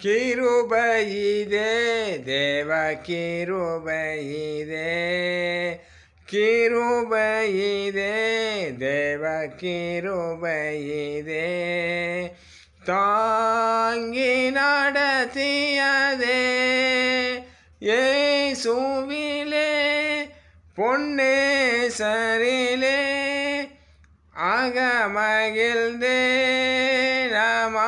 கிருபையிதே தேவ கிருபையிதே கிருபையிதே தேவ கிருபையிதே தாங்கி நடத்தியதே இயேசுவிலே பொன்னேசரிலே அகமகிழ்ந்தே நமானந்திப்போம்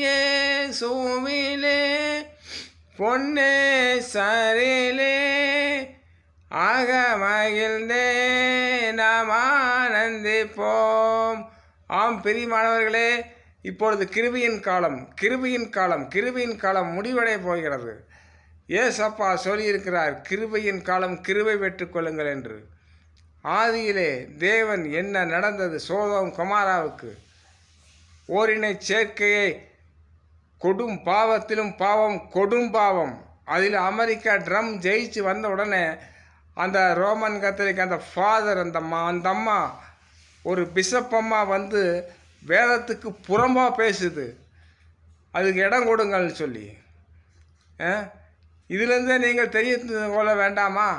இயேசுவிலே பொன்னேசரிலே அகமகிழ்ந்தே நமானந்திப்போம். ஆம் பிரியமானவர்களே, இப்பொழுது கிருபையின் காலம் முடிவடைய போகிறது. ஏசப்பா சொல்லியிருக்கிறார், கிருபையின் காலம் கிருபை பெற்றுக்கொள்ளுங்கள் என்று. ஆதியிலே தேவன் என்ன நடந்தது சோதோம் கொமாராவுக்கு? ஓரினை சேர்க்கையை கொடும் பாவத்திலும் பாவம் கொடும் பாவம். அதில் அமெரிக்கா ட்ரம் ஜெயிச்சு வந்த உடனே அந்த ரோமன் கத்தோலிக் அந்த ஃபாதர் அந்த அம்மா ஒரு பிஷப் அம்மா வந்து வேதத்துக்கு புறம்பாக பேசுது. அதுக்கு இடம் கொடுங்கள்னு சொல்லி இதிலிருந்தே நீங்கள் தெரிந்து கொள்ள வேண்டாமா?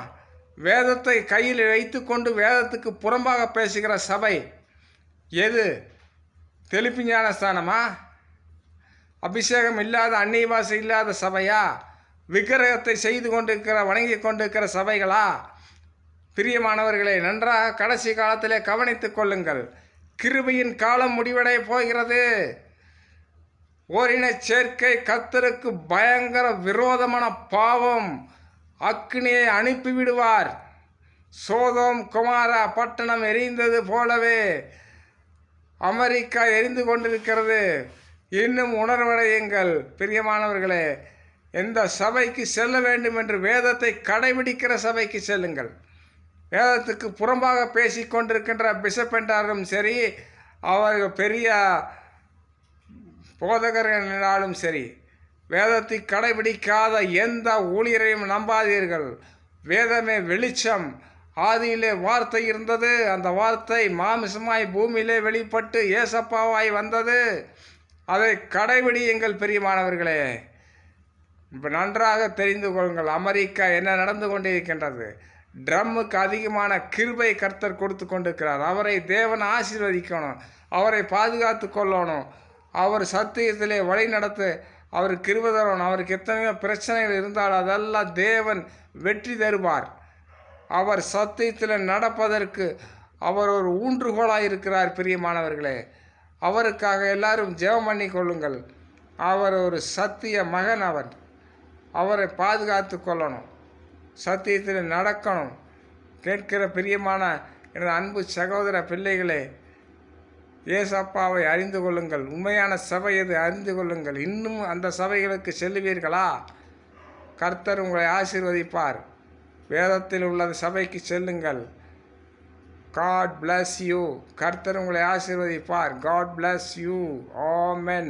வேதத்தை கையில் வைத்து கொண்டு வேதத்துக்கு புறம்பாக பேசுகிற சபை எது? தெளிப்பு ஞானஸ்தானமா? அபிஷேகம் இல்லாத அந்நிய பாஷை இல்லாத சபையா? விக்கிரகத்தை செய்து கொண்டிருக்கிற வணங்கி கொண்டிருக்கிற சபைகளா? பிரியமானவர்களே, நன்றாக கடைசி காலத்திலே கவனித்துக் கொள்ளுங்கள். கிருபையின் காலம் முடிவடைய போகிறது. ஓரின சேர்க்கை கர்த்தருக்கு பயங்கர விரோதமான பாவம். அக்கினியை அனுப்பிவிடுவார். சோதோம் கொமாரா பட்டணம் எரிந்தது போலவே அமெரிக்கா எரிந்து கொண்டிருக்கிறது. இன்னும் உணர்வடையுங்கள் பிரியமானவர்களே. எந்த சபைக்கு செல்ல வேண்டும் என்று வேதத்தை கடைபிடிக்கிற சபைக்கு செல்லுங்கள். வேதத்துக்கு புறம்பாக பேசி கொண்டிருக்கின்ற பிஷப் என்றாலும் சரி, அவர்கள் பெரிய போதகர்கள் என்றாலும் சரி, வேதத்தை கடைபிடிக்காத எந்த ஊழியரையும் நம்பாதீர்கள். வேதமே வெளிச்சம். ஆதியிலே வார்த்தை இருந்தது. அந்த வார்த்தை மாமிசமாய் பூமியிலே வெளிப்பட்டு ஏசப்பாவாய் வந்தது. அதை கடைபிடியுங்கள் பிரியமானவர்களே. இப்போ நன்றாக தெரிந்து கொள்ளுங்கள், அமெரிக்கா என்ன நடந்து கொண்டிருக்கின்றது. ட்ரம்முக்கு அதிகமான கிருபை கர்த்தர் கொடுத்து கொண்டிருக்கிறார். அவரை தேவன் ஆசீர்வதிக்கணும், அவரை பாதுகாத்து கொள்ளணும், அவர் சத்தியத்திலே வழி நடத்த அவருக்கு கிருபை தரணும். அவருக்கு எத்தனையோ பிரச்சனைகள் இருந்தால் அதெல்லாம் தேவன் வெற்றி தருவார். அவர் சத்தியத்தில் நடப்பதற்கு அவர் ஒரு ஊன்றுகோலாக இருக்கிறார் பிரியமானவர்களே. அவருக்காக எல்லாரும் ஜெபம் பண்ணி கொள்ளுங்கள். அவர் ஒரு சத்திய மகன். அவரை பாதுகாத்து கொள்ளணும், சத்தியத்தில் நடக்கணும். கேட்கிற பிரியமான எனது அன்பு சகோதர பிள்ளைகளே, ஏசப்பாவை அறிந்து கொள்ளுங்கள். உண்மையான சபை எது அறிந்து கொள்ளுங்கள். இன்னும் அந்த சபைகளுக்கு செல்லுவீர்களா? கர்த்தர் உங்களை ஆசீர்வதிப்பார். வேதத்தில் உள்ள சபைக்கு செல்லுங்கள். God bless you. கர்த்தர் உங்களை ஆசீர்வதிப்பார். God bless you. Amen.